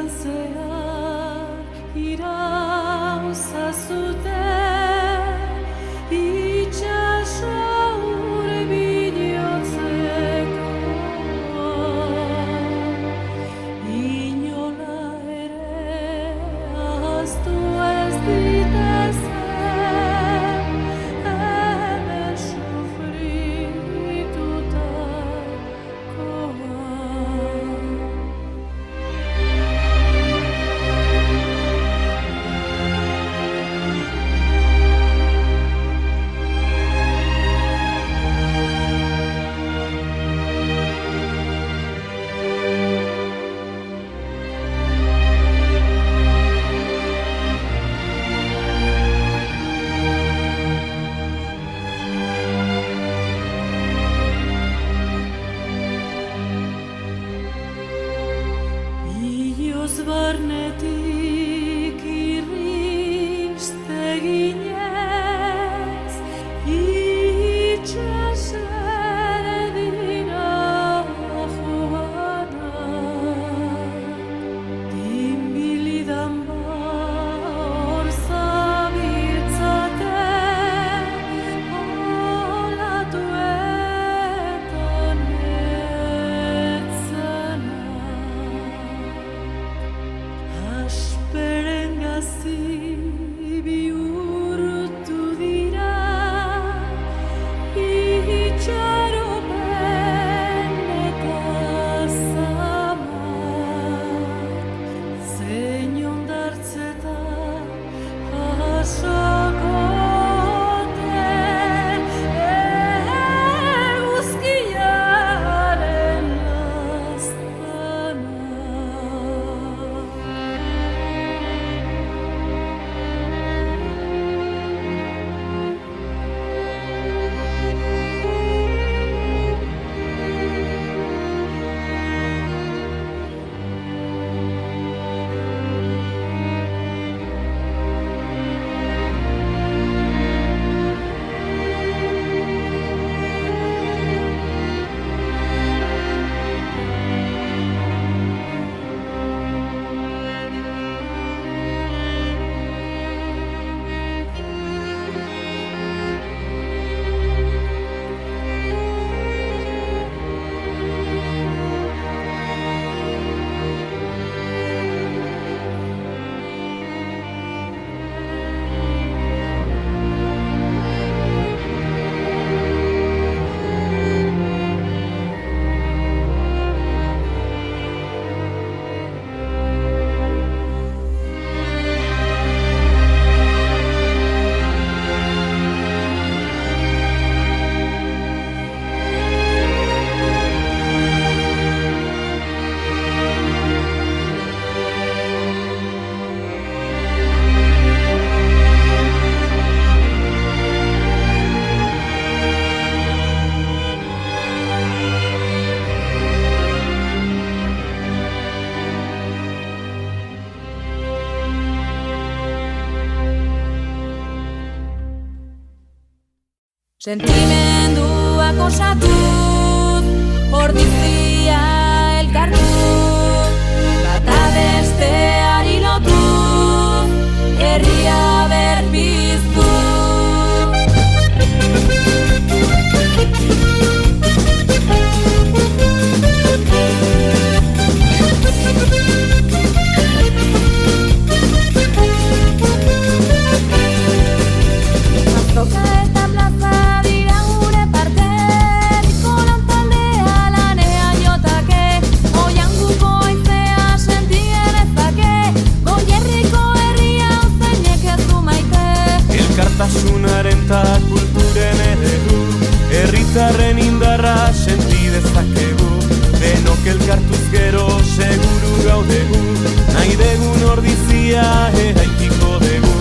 bizitzan zehar irauza zuten itxaso hurbilotzeko inola ere ahaztu ez ditezen hemen sufritutakoa. Ioz barnetik irristeginez itxas erdira joanak dinbilidan hor zabiltzaten olatuetan Asperen gazi bihurtu dira itxaropen eta zamak zein ondartzetan jasokote eguzkiaren laztana. Sentimenduak osatut, ordizia elkartut, bata besteari lotut, herria berpiztu. Azoka eta plaza dira gure parte, Nikolan taldea lanean jotake, oianguko haizea sentien ezake, Goierriko herria uzainek ez du maite. Elkartasunaren ta kulturen eredu, herritarren indarra senti dezakegu, denok elkartuz gero seguru gaudegu, nahi degun ordizia eraikiko dugu.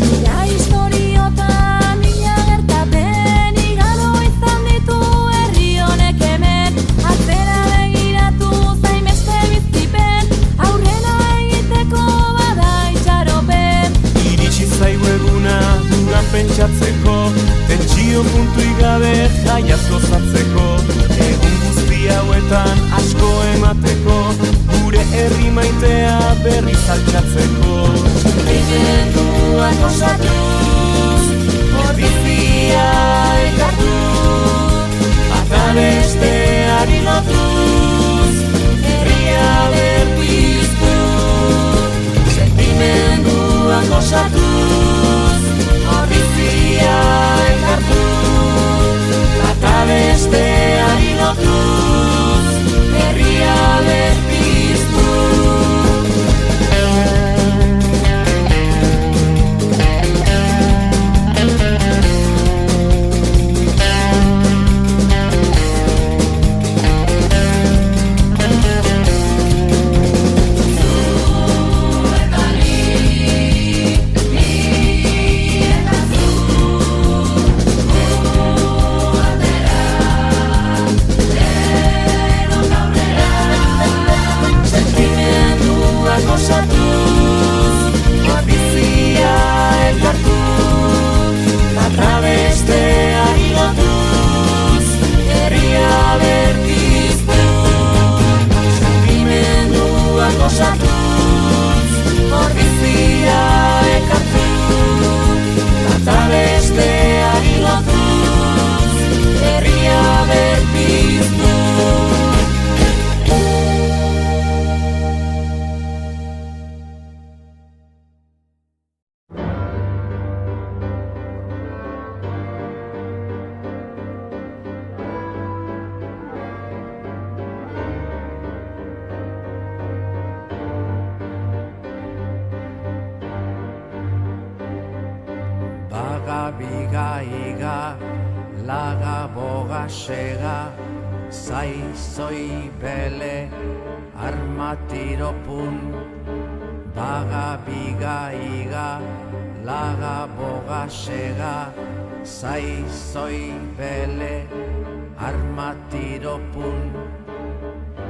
Mila historiotan mila gertapen igaro izan ditu herri honek hemen, atzera begiratu zainbeste bizipen, aurrera egiteko berriz altxatzeko. Sentimenduak osatuz, ordizia elkartu, Bata besteari lotuz, herria berpiztu. Sentimenduak osatuz, ordizia elkartu, bata besteari lotuz, herria berpiztu. Osatuz, ordizia elkartu, bata besteari lotuz, herria berpiztu. Sentimenduak osatuz, ordizia elkartu, bata besteari lotuz, herria berpiztu. Biga iga, laga boga sega, zai zoi bele, armatiro pun. Baga biga iga, laga boga sega, zai zoi bele, armatiro pun.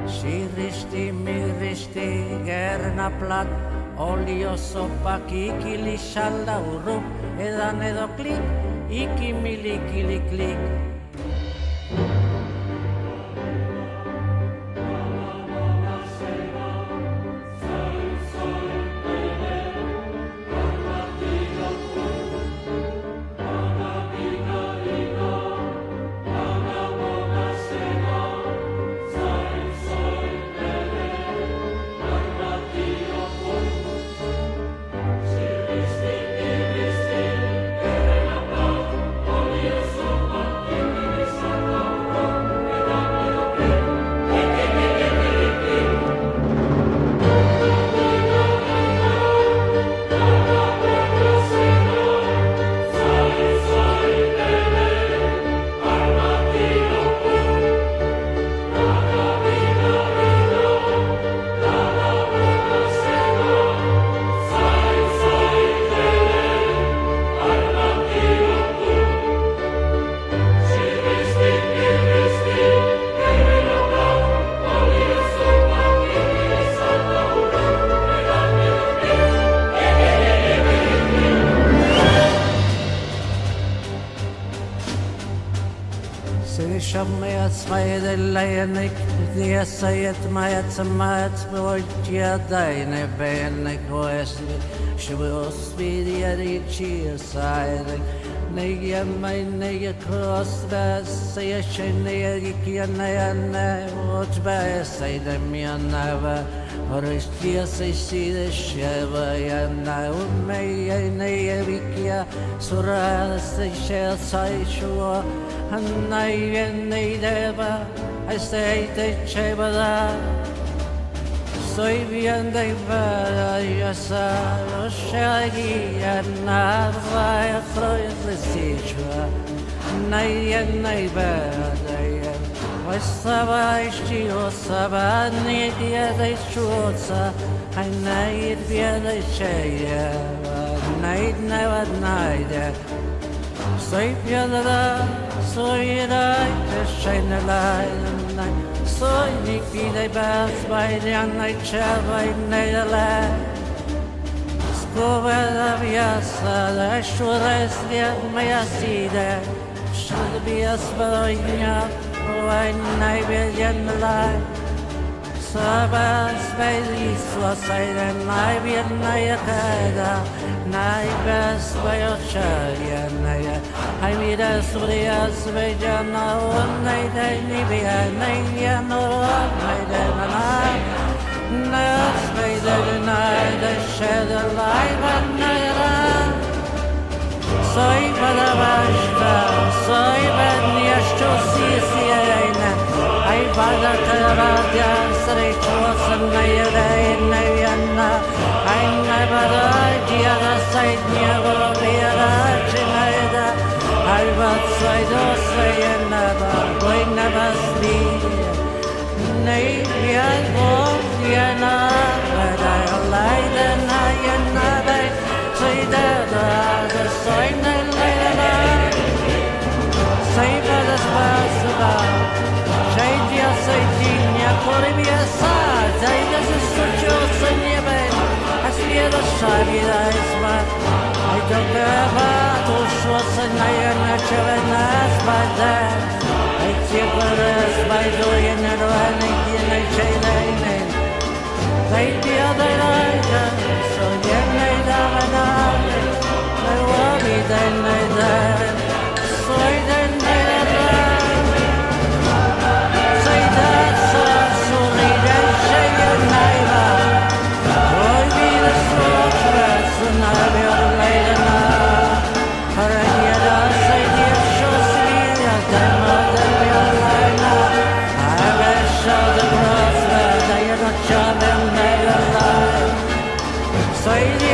Sirristi mirristi gerna plat, olio sopak ikili salda urrup, edan edo klik, ikimili klik. Jeg sier meg som et språkje deine benek og esli Sjøs videre i kjøseiring Nye meg nye krossbæs Jeg kjenner jeg ikke nøyene Og tvæs jeg dem jeg næve Og rystige seg side skjøve Jeg næve meg jeg nye vikje Så rædes jeg kjær seg sjå Han nøye nøydeva I say they cheba da Soy bien de para ya sa o shagi na vai frois le sichwa Nay nay bada ya Vai saba isti o saba ni dia de chuotsa Ai nay dia de cheia Nay nay nay Soy piedra, soy light, shine a light night. Soy Nicky de Bath by the night chava in Netherlands. Scova la viasa, la shurestria mea sida. Should be a sparrow, oh, I never get the light. Sabas Veliswa Sayden Naibian Nayakada Naibas Bayochaya Naya Haimida Surias Vejana Naida Nibia Naya Nora Naidana Nas Vaida Naida Shada Laiva Nayara Soy Badabashta Soy Badniashto Sisiana I bada Karadia Sarichos and Nayada Nayana I never Diana Side Never Viada Chinada I was Sido Sayana Going never speak Navia Diana but I lie the Nayana Say that the sign and Layana Say for the Spasaba Shaidia Saidinia Coribia Sa Zaidas is such a Sanyaba as we are the Shavida is what I don't ever to show Sanaya Nachavenas by that I take us by doing it running in a chain they the other night so then they davana I worry then they die so then they Say